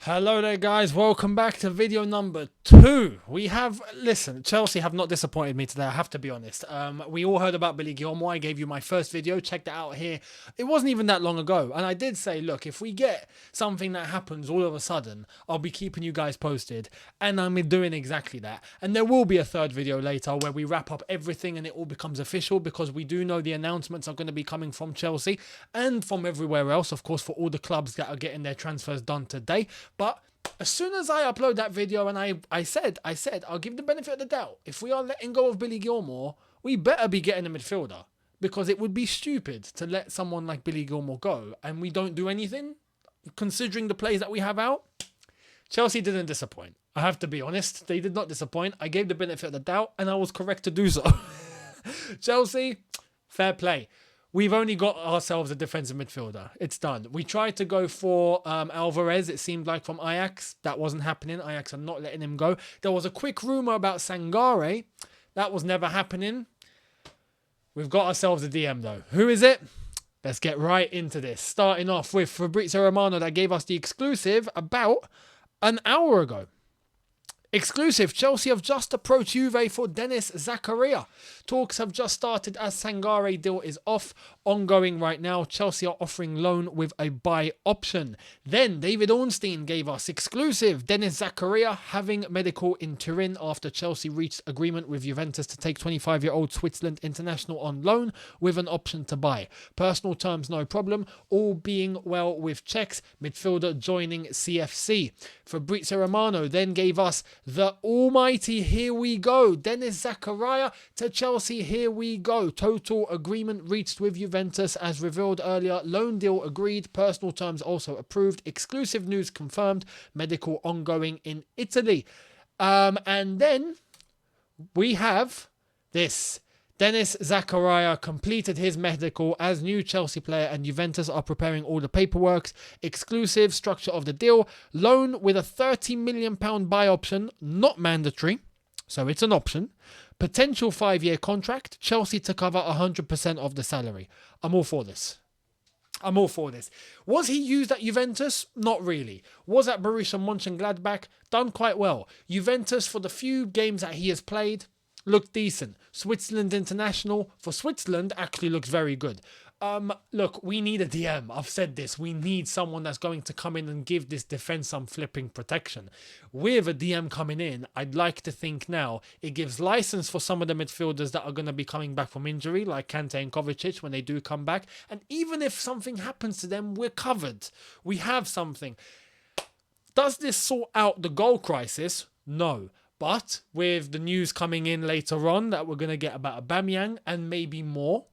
Hello there guys, welcome back to video number 2. Listen, Chelsea have not disappointed me today, I have to be honest. We all heard about Billy Gilmour. I gave you my first video, check that out here. It wasn't even that long ago, and I did say, look, if we get something that happens all of a sudden, I'll be keeping you guys posted, and I'm doing exactly that. And there will be a third video later where we wrap up everything and it all becomes official, because we do know the announcements are going to be coming from Chelsea and from everywhere else, of course, for all the clubs that are getting their transfers done today. But as soon as I upload that video, and I said I'll give the benefit of the doubt, if we are letting go of Billy Gilmour, we better be getting a midfielder, because it would be stupid to let someone like Billy Gilmour go and we don't do anything, considering the players that we have out. Chelsea didn't disappoint. I have to be honest, they did not disappoint. I gave the benefit of the doubt and I was correct to do so. Chelsea, fair play. We've only got ourselves a defensive midfielder. It's done. We tried to go for Alvarez, it seemed like, from Ajax. That wasn't happening. Ajax are not letting him go. There was a quick rumour about Sangare. That was never happening. We've got ourselves a DM though. Who is it? Let's get right into this. Starting off with Fabrizio Romano, that gave us the exclusive about an hour ago. Exclusive, Chelsea have just approached Juve for DENIS Zakaria. Talks have just started as Sangare deal is off. Ongoing right now. Chelsea are offering loan with a buy option. Then David Ornstein gave us exclusive. DENIS Zakaria having medical in Turin after Chelsea reached agreement with Juventus to take 25-year-old Switzerland international on loan with an option to buy. Personal terms no problem. All being well with checks. Midfielder joining CFC. Fabrizio Romano then gave us the almighty here we go. DENIS Zakaria to Chelsea, here we go. Total agreement reached with Juventus as revealed earlier. Loan deal agreed. Personal terms also approved. Exclusive news confirmed. Medical ongoing in Italy. And then we have this. DENIS Zakaria completed his medical as new Chelsea player and Juventus are preparing all the paperwork. Exclusive structure of the deal. Loan with a £30 million buy option, not mandatory, so it's an option. Potential 5-year contract. Chelsea to cover 100% of the salary. I'm all for this. Was he used at Juventus? Not really. Was at Borussia Mönchengladbach? Done quite well. Juventus, for the few games that he has played, looked decent. Switzerland international for Switzerland actually looks very good. Look, we need a DM. I've said this. We need someone that's going to come in and give this defense some flipping protection. With a DM coming in, I'd like to think now it gives license for some of the midfielders that are going to be coming back from injury, like Kante and Kovacic when they do come back. And even if something happens to them, we're covered. We have something. Does this sort out the goal crisis? No. But with the news coming in later on that we're going to get about Aubameyang and maybe more,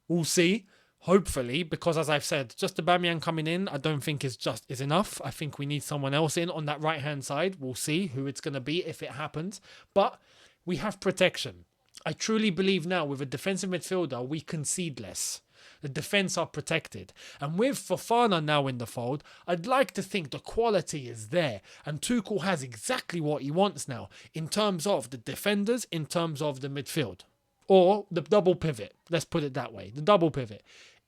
we'll see. Hopefully, because as I've said, just Aubameyang coming in, I don't think is enough. I think we need someone else in on that right-hand side. We'll see who it's going to be if it happens. But we have protection. I truly believe now with a defensive midfielder, we concede less. The defence are protected. And with Fofana now in the fold, I'd like to think the quality is there. And Tuchel has exactly what he wants now in terms of the defenders, in terms of the midfield. Or the double pivot. Let's put it that way. The double pivot.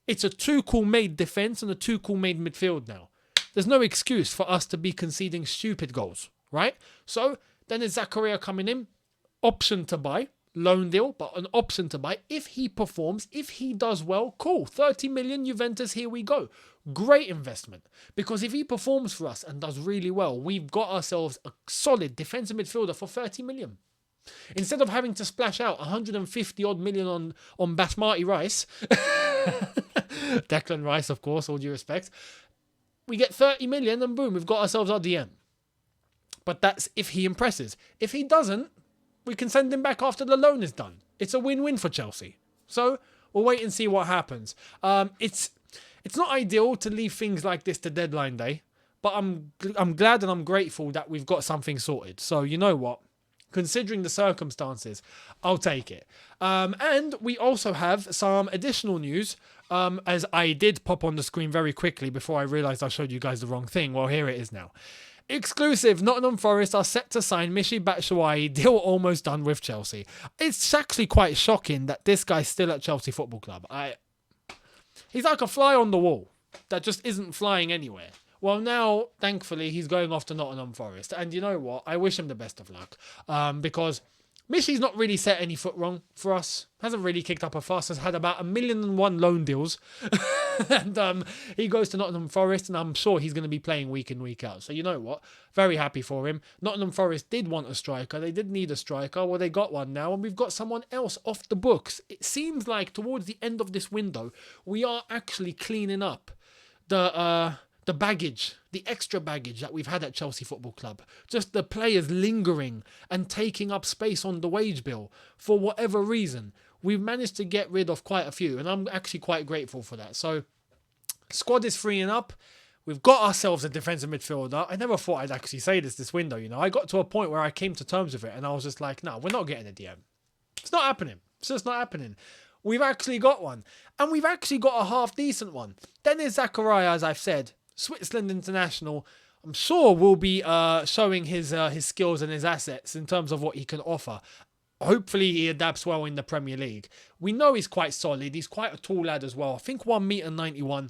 It's a Tuchel-made defence and a Tuchel-made midfield now. There's no excuse for us to be conceding stupid goals, right? So, DENIS Zakaria coming in, option to buy. Loan deal, but an option to buy. If he performs, if he does well, cool. 30 million Juventus, here we go. Great investment. Because if he performs for us and does really well, we've got ourselves a solid defensive midfielder for 30 million. Instead of having to splash out 150 odd million on Basmati rice, Declan Rice, of course, all due respect, we get 30 million and boom, we've got ourselves our DM. But that's if he impresses. If he doesn't, we can send him back after the loan is done. It's a win-win for Chelsea. So we'll wait and see what happens. It's not ideal to leave things like this to deadline day, but I'm glad and I'm grateful that we've got something sorted. So you know what? Considering the circumstances, I'll take it. And we also have some additional news, as I did pop on the screen very quickly before I realised I showed you guys the wrong thing. Well, here it is now. Exclusive, Nottingham Forest are set to sign Michy Batshuayi, deal almost done with Chelsea. It's actually quite shocking that this guy's still at Chelsea Football Club. He's like a fly on the wall that just isn't flying anywhere. Well, now, thankfully, he's going off to Nottingham Forest. And you know what? I wish him the best of luck. Because Mishy's not really set any foot wrong for us. Hasn't really kicked up a fuss. Has had about 1,000,001 loan deals. And he goes to Nottingham Forest, and I'm sure he's going to be playing week in, week out. So you know what? Very happy for him. Nottingham Forest did want a striker. They did need a striker. Well, they got one now, and we've got someone else off the books. It seems like towards the end of this window, we are actually cleaning up the baggage, the extra baggage that we've had at Chelsea Football Club. Just the players lingering and taking up space on the wage bill for whatever reason. We've managed to get rid of quite a few, and I'm actually quite grateful for that. So, squad is freeing up. We've got ourselves a defensive midfielder. I never thought I'd actually say this window, you know. I got to a point where I came to terms with it, and I was just like, no, we're not getting a DM. It's not happening. It's just not happening. We've actually got one. And we've actually got a half-decent one. DENIS ZAKARIA, as I've said, Switzerland international, I'm sure will be showing his skills and his assets in terms of what he can offer. Hopefully he adapts well in the Premier League. We know he's quite solid. He's quite a tall lad as well. I think 1.91 m.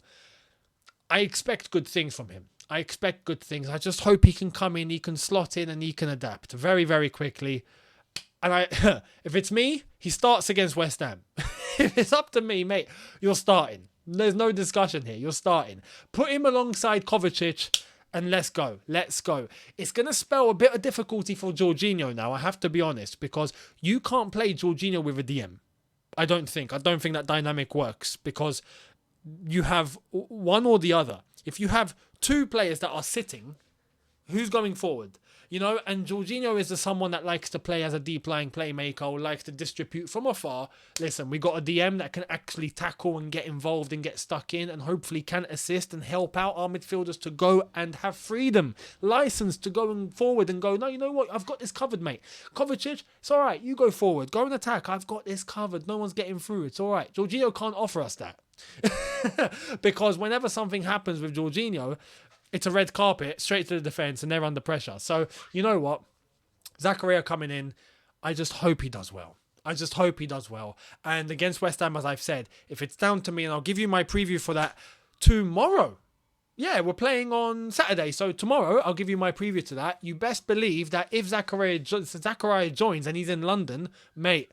I expect good things from him. I expect good things. I just hope he can come in, he can slot in, and he can adapt very, very quickly. And if it's me, he starts against West Ham. If it's up to me, mate, you're starting. There's no discussion here. You're starting. Put him alongside Kovacic and let's go. Let's go. It's going to spell a bit of difficulty for Jorginho now, I have to be honest, because you can't play Jorginho with a DM. I don't think that dynamic works because you have one or the other. If you have two players that are sitting, who's going forward? You know, and Jorginho is someone that likes to play as a deep-lying playmaker or likes to distribute from afar. Listen, we got a DM that can actually tackle and get involved and get stuck in and hopefully can assist and help out our midfielders to go and have freedom, license to go forward and go, no, you know what? I've got this covered, mate. Kovacic, it's all right. You go forward. Go and attack. I've got this covered. No one's getting through. It's all right. Jorginho can't offer us that. Because whenever something happens with Jorginho, it's a red carpet, straight to the defence, and they're under pressure. So, you know what? Zakaria coming in, I just hope he does well. I just hope he does well. And against West Ham, as I've said, if it's down to me, and I'll give you my preview for that tomorrow. Yeah, we're playing on Saturday, so tomorrow I'll give you my preview to that. You best believe that if Zakaria joins and he's in London, mate,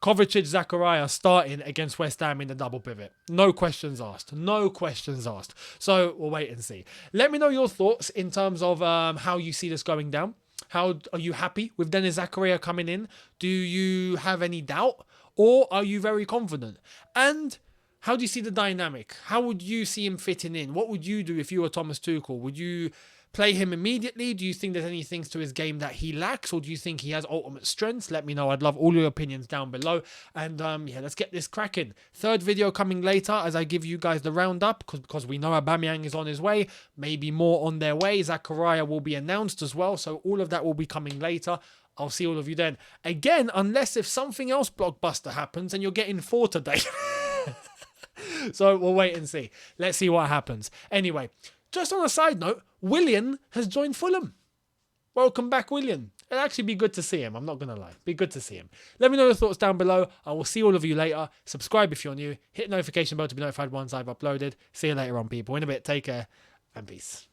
Kovacic, Zakaria starting against West Ham in the double pivot. No questions asked. No questions asked. So we'll wait and see. Let me know your thoughts in terms of how you see this going down. How are you happy with DENIS ZAKARIA coming in? Do you have any doubt? Or are you very confident? And how do you see the dynamic? How would you see him fitting in? What would you do if you were Thomas Tuchel? Would you play him immediately? Do you think there's any things to his game that he lacks, or do you think he has ultimate strengths? Let me know. I'd love all your opinions down below. And yeah, let's get this cracking. Third video coming later as I give you guys the roundup, because we know Aubameyang is on his way. Maybe more on their way. Zakaria will be announced as well, so all of that will be coming later. I'll see all of you then. Again, unless if something else blockbuster happens and you're getting 4 today. So we'll wait and see. Let's see what happens. Anyway, just on a side note, Willian has joined Fulham. Welcome back, Willian. It'll actually be good to see him. I'm not going to lie. Be good to see him. Let me know your thoughts down below. I will see all of you later. Subscribe if you're new. Hit the notification bell to be notified once I've uploaded. See you later on, people. In a bit. Take care and peace.